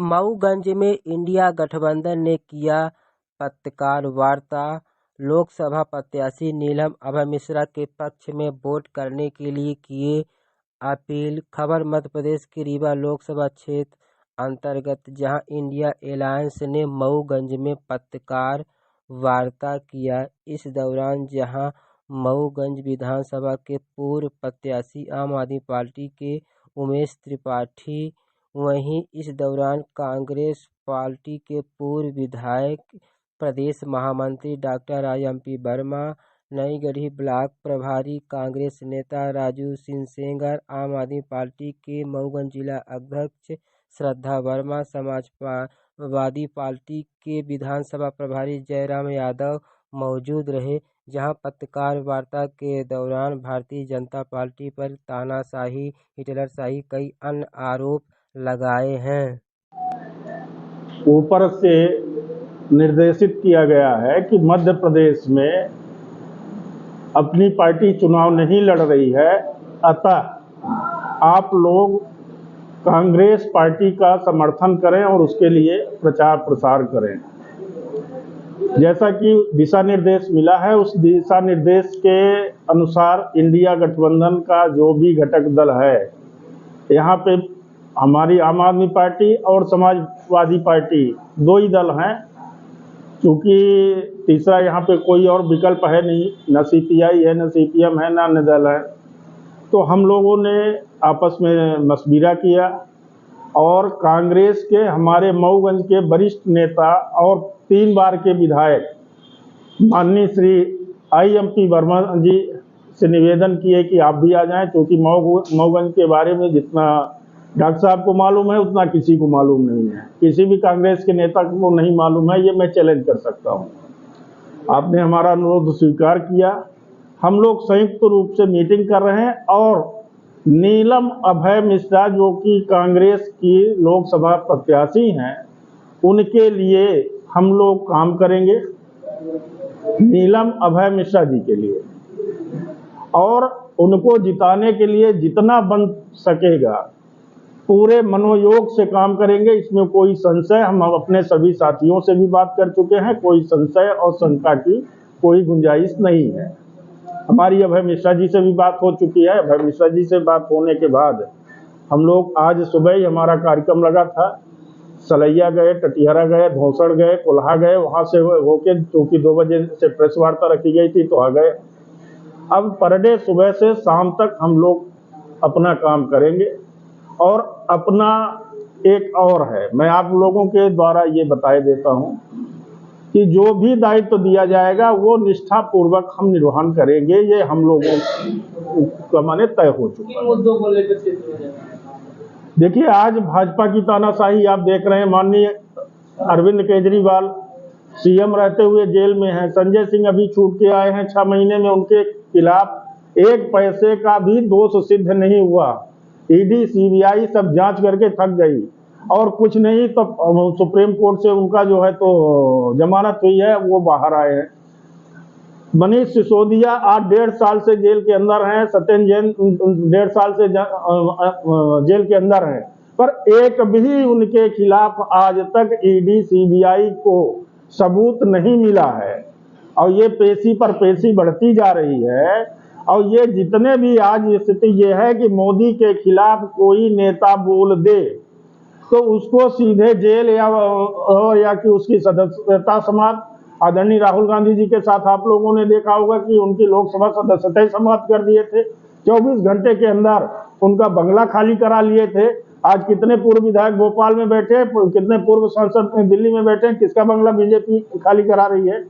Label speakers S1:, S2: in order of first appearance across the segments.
S1: मऊगंज में इंडिया गठबंधन ने किया पत्रकार वार्ता। लोकसभा प्रत्याशी नीलम अभय मिश्रा के पक्ष में वोट करने के लिए किए अपील। खबर मध्य प्रदेश के रीवा लोकसभा क्षेत्र अंतर्गत जहां इंडिया अलायंस ने मऊगंज में पत्रकार वार्ता किया। इस दौरान जहां मऊगंज विधानसभा के पूर्व प्रत्याशी आम आदमी पार्टी के उमेश त्रिपाठी, वहीं इस दौरान कांग्रेस पार्टी के पूर्व विधायक प्रदेश महामंत्री डॉक्टर राजम्पी वर्मा, नई गढ़ी ब्लॉक प्रभारी कांग्रेस नेता राजू सिंह सेंगर, आम आदमी पार्टी के मऊगंज जिला अध्यक्ष श्रद्धा वर्मा, समाजवादी पार्टी के विधानसभा प्रभारी जयराम यादव मौजूद रहे। जहां पत्रकार वार्ता के दौरान भारतीय जनता पार्टी पर तानाशाही, हिटलरशाही कई अन्य आरोप लगाए हैं।
S2: ऊपर से निर्देशित किया गया है कि मध्य प्रदेश में अपनी पार्टी चुनाव नहीं लड़ रही है, अतः आप लोग कांग्रेस पार्टी का समर्थन करें और उसके लिए प्रचार प्रसार करें। जैसा कि दिशा निर्देश मिला है, उस दिशा निर्देश के अनुसार इंडिया गठबंधन का जो भी घटक दल है, यहाँ पे हमारी आम आदमी पार्टी और समाजवादी पार्टी दो ही दल हैं, क्योंकि तीसरा यहाँ पे कोई और विकल्प है नहीं, न सीपीआई है, न सीपीएम है, न अन्य दल है। तो हम लोगों ने आपस में मशविरा किया और कांग्रेस के हमारे मऊगंज के वरिष्ठ नेता और 3 बार के विधायक माननीय श्री IMP वर्मा जी से निवेदन किए कि आप भी आ जाएं, क्योंकि मऊगंज के बारे में जितना डॉक्टर साहब को मालूम है उतना किसी को मालूम नहीं है, किसी भी कांग्रेस के नेता को नहीं मालूम है, ये मैं चैलेंज कर सकता हूँ। आपने हमारा अनुरोध स्वीकार किया। हम लोग संयुक्त रूप से मीटिंग कर रहे हैं और नीलम अभय मिश्रा जो कि कांग्रेस की लोकसभा प्रत्याशी हैं, उनके लिए हम लोग काम करेंगे, नीलम अभय मिश्रा जी के लिए, और उनको जिताने के लिए जितना बन सकेगा पूरे मनोयोग से काम करेंगे। इसमें कोई संशय, हम अपने सभी साथियों से भी बात कर चुके हैं, कोई संशय और शंका की कोई गुंजाइश नहीं है। हमारी अभय मिश्रा जी से भी बात हो चुकी है। अभय मिश्रा जी से बात होने के बाद हम लोग आज सुबह ही हमारा कार्यक्रम लगा था, सलैया गए, टटिहरा गए, धौसड़ गए, कोल्हा गए, वहाँ से होके चूँकि 2 बजे से प्रेस वार्ता रखी गई थी तो आ गए। अब पर डे सुबह से शाम तक हम लोग अपना काम करेंगे। और अपना एक और है, मैं आप लोगों के द्वारा ये बताए देता हूँ कि जो भी दायित्व दिया जाएगा वो निष्ठापूर्वक हम निर्वहन करेंगे, ये हम लोगों का माने तय हो चुका है। देखिए, आज भाजपा की तानाशाही आप देख रहे हैं। माननीय अरविंद केजरीवाल CM रहते हुए जेल में हैं, संजय सिंह अभी छूट के आए हैं 6 महीने में, उनके खिलाफ 1 पैसे का भी दोष सिद्ध नहीं हुआ। ED CBI सब जांच करके थक गई और कुछ नहीं तो सुप्रीम कोर्ट से उनका जो है तो जमानत हुई है, वो बाहर आए हैं। मनीष सिसोदिया आज 1.5 साल से जेल के अंदर हैं, सत्येंद्र जैन 1.5 साल से जेल के अंदर हैं, पर एक भी उनके खिलाफ आज तक ED CBI को सबूत नहीं मिला है। और ये पेशी पर पेशी बढ़ती जा रही है। और ये जितने भी आज स्थिति ये है कि मोदी के खिलाफ कोई नेता बोल दे तो उसको सीधे जेल या कि उसकी सदस्यता समाप्त। आदरणीय राहुल गांधी जी के साथ आप लोगों ने देखा होगा कि उनकी लोकसभा सदस्यता समाप्त कर दिए थे। 24 घंटे के अंदर उनका बंगला खाली करा लिए थे। आज कितने पूर्व विधायक भोपाल में बैठे, कितने पूर्व सांसद दिल्ली में बैठे, किसका बंगला बीजेपी खाली करा रही है?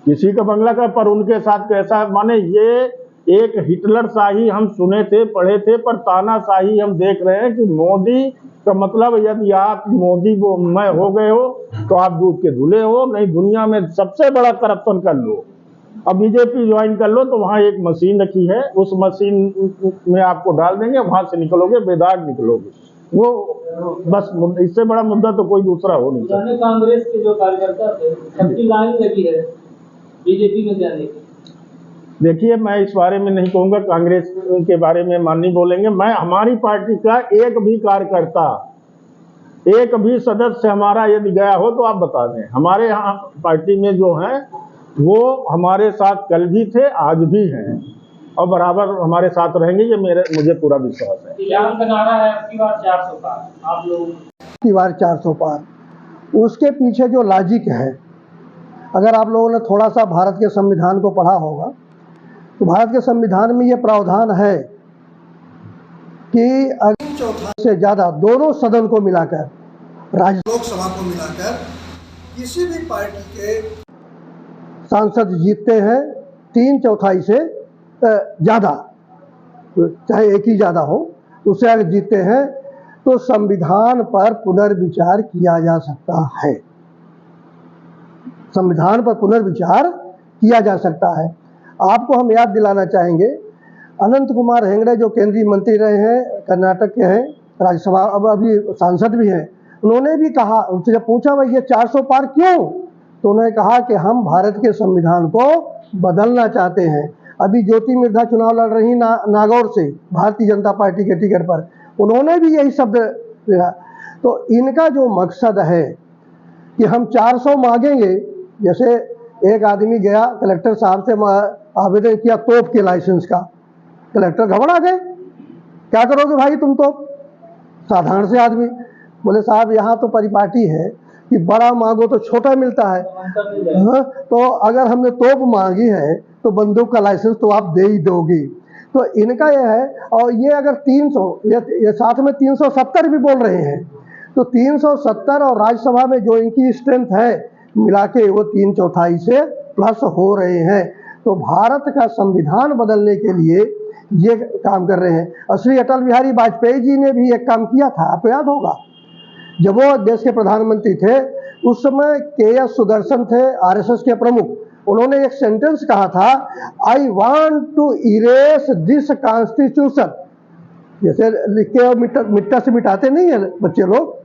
S2: किसी का बंगला का। पर उनके साथ कैसा, माने ये एक हिटलरशाही हम सुने थे, पढ़े थे, पर तानाशाही हम देख रहे हैं कि मोदी का मतलब यदि आप मोदी में हो गए हो तो आप दूध के धुले हो। नहीं, दुनिया में सबसे बड़ा करप्शन कर लो, अब बीजेपी ज्वाइन कर लो तो वहाँ एक मशीन रखी है, उस मशीन में आपको डाल देंगे, वहां से निकलोगे बेदाग निकलोगे। वो बस, इससे बड़ा मुद्दा तो कोई दूसरा हो नहीं सकता।
S3: कांग्रेस के जो कार्यकर्ता थे सबकी लाइन लगी है बीजेपी में जाने की।
S2: देखिए, मैं इस बारे में नहीं कहूँगा, कांग्रेस के बारे में माननीय बोलेंगे। मैं हमारी पार्टी का एक भी कार्यकर्ता एक भी सदस्य हमारा यदि गया हो तो आप बता दें। हमारे यहाँ पार्टी में जो हैं वो हमारे साथ कल भी थे, आज भी हैं और बराबर हमारे साथ रहेंगे, ये मुझे पूरा विश्वास है।
S3: का नारा है आपकी बार 400 पार, आप लोग
S4: की बार 400 पार। उसके पीछे जो लॉजिक है, अगर आप लोगों ने थोड़ा सा भारत के संविधान को पढ़ा होगा तो भारत के संविधान में ये प्रावधान है कि अगर चौथाई से ज़्यादा दोनों सदन को मिलाकर, राज्य लोकसभा को मिलाकर किसी भी पार्टी के सांसद जीतते हैं 3/4 से ज़्यादा, चाहे एक ही ज़्यादा हो, उससे अगर जीतते हैं तो संविधान पर पुनर्विचार किया जा सकता है। संविधान पर पुनर्विचार किया जा सकता है। आपको हम याद दिलाना चाहेंगे, अनंत कुमार हेगड़े जो केंद्रीय मंत्री रहे हैं, कर्नाटक के हैं, राज्यसभा अब अभी सांसद भी हैं, उन्होंने भी कहा, उनसे जब पूछा भाई ये 400 पार क्यों, तो उन्होंने कहा कि हम भारत के संविधान को बदलना चाहते हैं। अभी ज्योति मिर्धा चुनाव लड़ रही नागौर से भारतीय जनता पार्टी के टिकट पर, उन्होंने भी यही शब्द लिखा। तो इनका जो मकसद है कि हम 400 मांगेंगे, जैसे एक आदमी गया कलेक्टर साहब से आवेदन किया तोप के लाइसेंस का, कलेक्टर घबरा गए, क्या करोगे भाई तुम तो साधारण से आदमी, बोले साहब यहाँ तो परिपाटी है कि बड़ा मांगो तो छोटा मिलता है। हाँ, तो अगर हमने तोप मांगी है तो बंदूक का लाइसेंस तो आप दे ही दोगे। तो इनका यह है, और ये अगर 300 ये साथ में 370 भी बोल रहे हैं, तो 370 और राज्यसभा में जो इनकी स्ट्रेंथ है मिला के वो 3/4 से प्लस हो रहे हैं। तो भारत का संविधान बदलने के लिए ये काम कर रहे हैं। श्री अटल बिहारी वाजपेयी जी ने भी एक काम किया था, आपको याद होगा, जब वो देश के प्रधानमंत्री थे उस समय KS सुदर्शन थे, RSS के प्रमुख, उन्होंने एक सेंटेंस कहा था, I want to erase this constitution, जैसे लिख के मिट्टा से मिटाते नहीं है बच्चे लोग,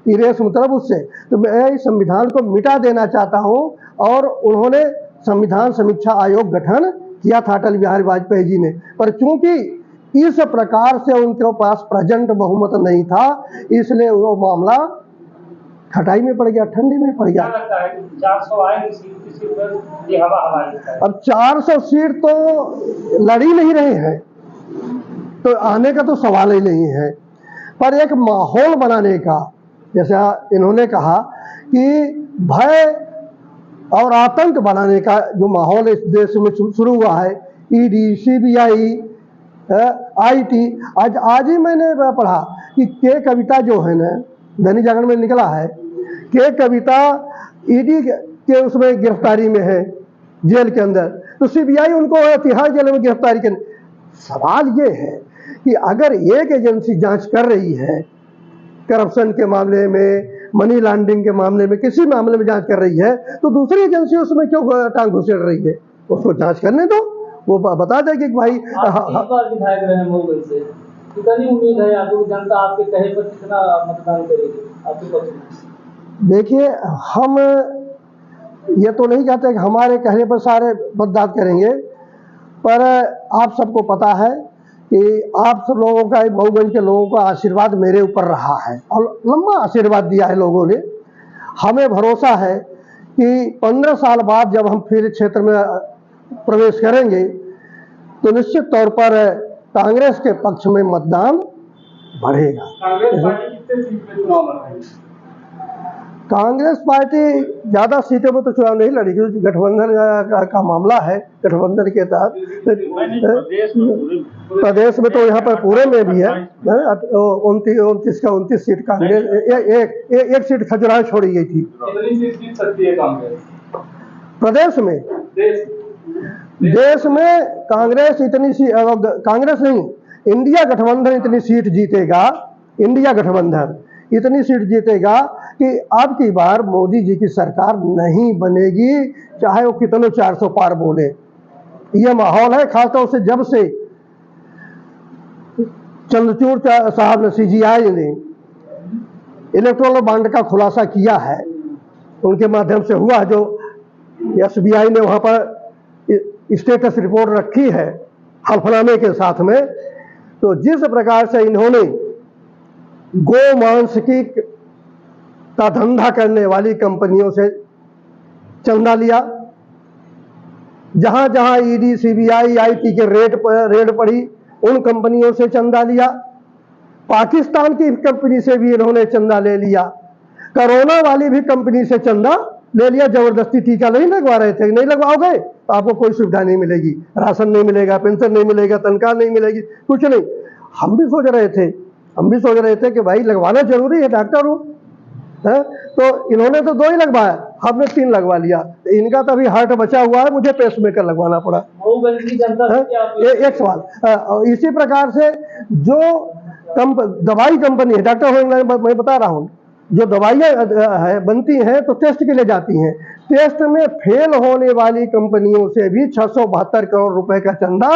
S4: इरेज मतलब उससे, तो मैं इस संविधान को मिटा देना चाहता हूँ। और उन्होंने संविधान समीक्षा आयोग गठन किया था अटल बिहारी वाजपेयी जी ने, पर चूंकि इस प्रकार से उनके पास प्रेजेंट बहुमत नहीं था, इसलिए वो मामला खटाई में पड़ गया, ठंडी में पड़ गया।
S3: लगता है कि 400 आएगी सीट, किसी ऊपर ये हवा हवाई है।
S4: अब 400 सीट तो लड़ ही नहीं रहे हैं, तो आने का तो सवाल ही नहीं है, पर एक माहौल बनाने का, जैसा इन्होंने कहा कि भय और आतंक बनाने का जो माहौल इस देश में शुरू हुआ है, ED, CBI, IT, आज ही मैंने पढ़ा कि के कविता जो है ना, दैनिक जागरण में निकला है, के कविता ED के उसमें गिरफ्तारी में है, जेल के अंदर, तो CBI उनको तिहाड़ जेल में गिरफ्तारी कर। सवाल ये है कि अगर एक एजेंसी जांच कर रही है करप्शन के मामले में, मनी लॉन्ड्रिंग के मामले में, किसी मामले में जांच कर रही है, तो दूसरी एजेंसी उसमें क्यों टांग घुसेड़ रही है? उसको जांच करने दो, वो बता देगी कि भाई।
S3: विधायक रहे मोगल से, कितनी उम्मीद है आपको, जनता आपके कहे पर कितना मतदान करेगी आपके पक्ष में?
S4: देखिए, हम ये तो नहीं कहते कि हमारे कहने पर सारे मतदान करेंगे, पर आप सबको पता है कि आप सब लोगों का, मऊगंज के लोगों का आशीर्वाद मेरे ऊपर रहा है और लंबा आशीर्वाद दिया है लोगों ने। हमें भरोसा है कि 15 साल बाद जब हम फिर क्षेत्र में प्रवेश करेंगे तो निश्चित तौर पर कांग्रेस के पक्ष में मतदान बढ़ेगा।
S3: कांग्रेस पार्टी कितने सीट पे चुनाव लड़ रही है?
S4: कांग्रेस पार्टी ज़्यादा सीटों पर तो चुनाव नहीं लड़ी, क्योंकि गठबंधन का मामला है। गठबंधन के तहत प्रदेश में तो यहाँ पर पूरे में भी है 29 का 29 सीट कांग्रेस, एक सीट खजुराहो छोड़ी गई थी।
S3: जीत सकती है कांग्रेस
S4: प्रदेश में? देश में कांग्रेस इतनी कांग्रेस नहीं, इंडिया गठबंधन इतनी सीट जीतेगा, इंडिया गठबंधन इतनी सीट जीतेगा कि अब की बार मोदी जी की सरकार नहीं बनेगी, चाहे वो कितने 400 पार बोले। ये माहौल है, खासतौर से जब से चंद्रचूड़ साहब ने, CGI ने इलेक्टोरल बॉन्ड का खुलासा किया है, उनके माध्यम से हुआ, जो SBI ने वहाँ पर स्टेटस रिपोर्ट रखी है हल्फनामे के साथ में। तो जिस प्रकार से इन्होंने गो मांस की का धंधा करने वाली कंपनियों से चंदा लिया। जहां जहां ईडी, सीबीआई, आईटी के रेड पड़ी, उन कंपनियों से चंदा लिया। पाकिस्तान की कंपनी से भी इन्होंने चंदा ले लिया। कोरोना वाली भी कंपनी से चंदा ले लिया। जबरदस्ती टीका नहीं लगवा रहे थे, नहीं लगवाओगे तो आपको कोई सुविधा नहीं मिलेगी, राशन नहीं मिलेगा, पेंशन नहीं मिलेगा, तनख्वाह नहीं मिलेगी, कुछ नहीं। हम भी सोच रहे थे कि भाई लगवाना जरूरी है, डॉक्टर हूँ, तो इन्होंने तो 2 ही लगवाया, हमने 3 लगवा लिया। इनका तो अभी हार्ट बचा हुआ है, मुझे पेसमेकर लगवाना पड़ा। एक सवाल इसी प्रकार से जो दवाई कंपनी है, डॉक्टर मैं बता रहा हूँ, जो दवाइयाँ बनती हैं तो टेस्ट के लिए जाती हैं, टेस्ट में फेल होने वाली कंपनियों से भी 672 करोड़ रुपए का चंदा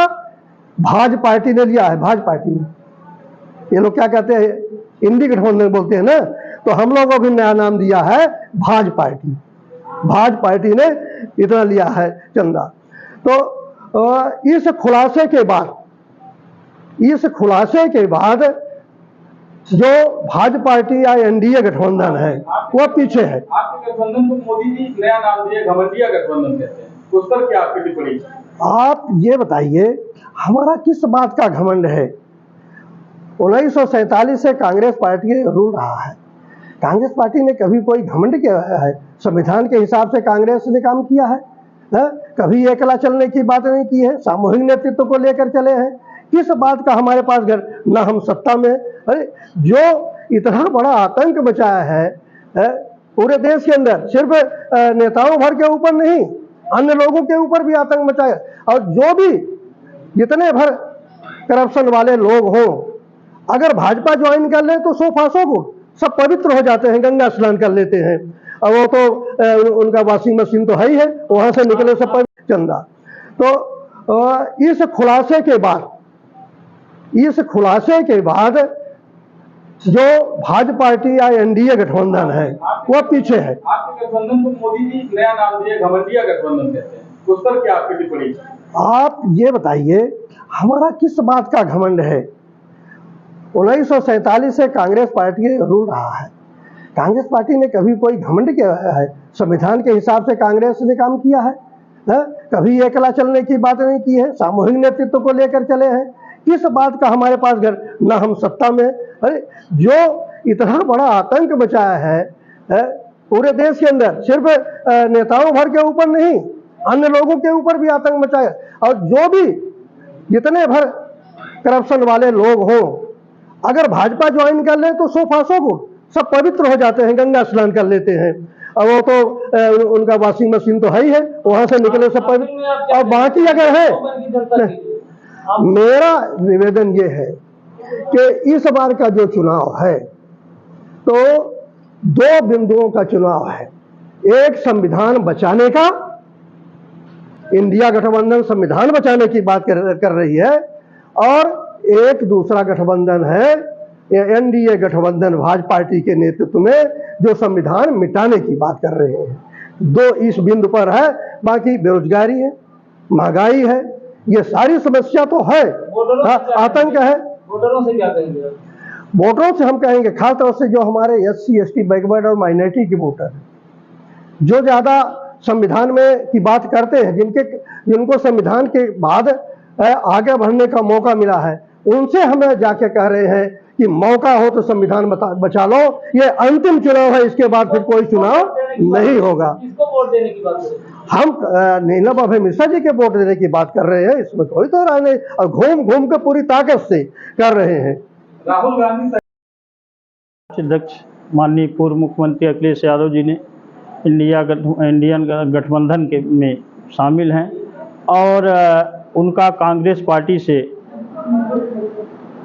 S4: भाजपा पार्टी ने लिया है। भाजपा पार्टी ने, ये लोग क्या कहते हैं, इंडी गठबंधन बोलते हैं ना, तो हम लोगों को भी नया नाम दिया है भाजपा पार्टी। भाजपा पार्टी ने इतना लिया है चंदा। तो इस खुलासे के बाद जो भाजपा पार्टी या एनडीए गठबंधन है वो पीछे है।
S5: आपके गठबंधन को मोदी जी नया नाम दिए घमंडिया गठबंधन कहते हैं, उस पर क्या आपकी टिप्पणी?
S4: आप ये बताइए हमारा किस बात का घमंड है? 1947 से कांग्रेस पार्टी रूल रहा है। कांग्रेस पार्टी ने कभी कोई घमंड किया है? संविधान के हिसाब से कांग्रेस ने काम किया है, कभी अकेला चलने की बात नहीं की है, सामूहिक नेतृत्व को लेकर चले हैं। किस बात का हमारे पास घर, ना हम सत्ता में, अरे जो इतना बड़ा आतंक मचाया है पूरे देश के अंदर, सिर्फ नेताओं भर के ऊपर नहीं, अन्य लोगों के ऊपर भी आतंक मचाया। और जो भी जितने भर करप्शन वाले लोग हों, अगर भाजपा ज्वाइन कर ले तो 100 फांसों को सब पवित्र हो जाते हैं, गंगा स्नान कर लेते हैं। और वो तो उनका वॉशिंग मशीन तो है ही है, वहां से निकले सब पवित्र चंदा। तो इस खुलासे के बाद जो भाजपा पार्टी या एनडीए गठबंधन है वो पीछे है।
S5: आपके गठबंधन को मोदी जी नया नाम दिए घमंडिया गठबंधन कहते हैं, उस पर क्या आपकी टिप्पणी?
S4: आप ये बताइए हमारा किस बात का घमंड है? 1947 से कांग्रेस पार्टी रूल रहा है। कांग्रेस पार्टी ने कभी कोई घमंड किया है? संविधान के हिसाब से कांग्रेस ने काम किया है, कभी अकेला चलने की बात नहीं की है, सामूहिक नेतृत्व को लेकर चले हैं। किस बात का हमारे पास घर, ना हम सत्ता में, अरे जो इतना बड़ा आतंक मचाया है पूरे देश के अंदर, सिर्फ नेताओं भर के ऊपर नहीं, अन्य लोगों के ऊपर भी आतंक मचाया। और जो भी जितने भर करप्शन वाले लोग हों, अगर भाजपा ज्वाइन कर ले तो 100 फांसों को सब पवित्र हो जाते हैं, गंगा स्नान कर लेते हैं। और वो तो उनका वॉशिंग मशीन तो है ही है, वहां से निकले सब पवित्र। और बाकी अगर है, मेरा निवेदन ये है कि इस बार का जो चुनाव है तो 2 बिंदुओं का चुनाव है। एक संविधान बचाने का, इंडिया गठबंधन संविधान बचाने की बात कर रही है, और एक दूसरा गठबंधन है एनडीए गठबंधन भाजपा पार्टी के नेतृत्व में, जो संविधान मिटाने की बात कर रहे हैं। 2 इस बिंदु पर है। बाकी बेरोजगारी है, महंगाई है, ये सारी समस्या तो है, आतंक है।
S3: वोटरों से क्या कहेंगे?
S4: वोटरों से हम कहेंगे, खासतौर से जो हमारे SC ST बैकवर्ड और माइनॉरिटी के वोटर हैं, जो ज्यादा संविधान में की बात करते हैं, जिनको संविधान के बाद आगे बढ़ने का मौका मिला है, उनसे हम जाके कह रहे हैं कि मौका हो तो संविधान बचा लो। ये अंतिम चुनाव है, इसके बाद फिर कोई चुनाव नहीं होगा।
S3: किसको वोट देने की बात करें?
S4: हम नीलम अभय मिश्रा जी के वोट देने की बात कर रहे हैं, इसमें कोई तो राय नहीं, और घूम घूम के पूरी ताकत से कर रहे हैं।
S5: राहुल गांधी
S2: अध्यक्ष माननीय पूर्व मुख्यमंत्री अखिलेश यादव जी ने इंडियन गठबंधन के में शामिल हैं, और उनका कांग्रेस पार्टी से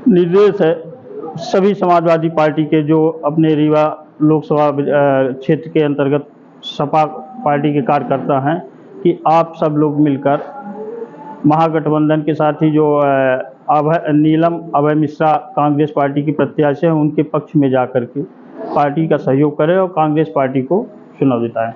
S2: निर्देश है सभी समाजवादी पार्टी के जो अपने रीवा लोकसभा क्षेत्र के अंतर्गत सपा पार्टी के कार्यकर्ता हैं कि आप सब लोग मिलकर महागठबंधन के साथ ही जो नीलम अभय मिश्रा कांग्रेस पार्टी की प्रत्याशी हैं, उनके पक्ष में जाकर के पार्टी का सहयोग करें और कांग्रेस पार्टी को चुनाव जिताएं।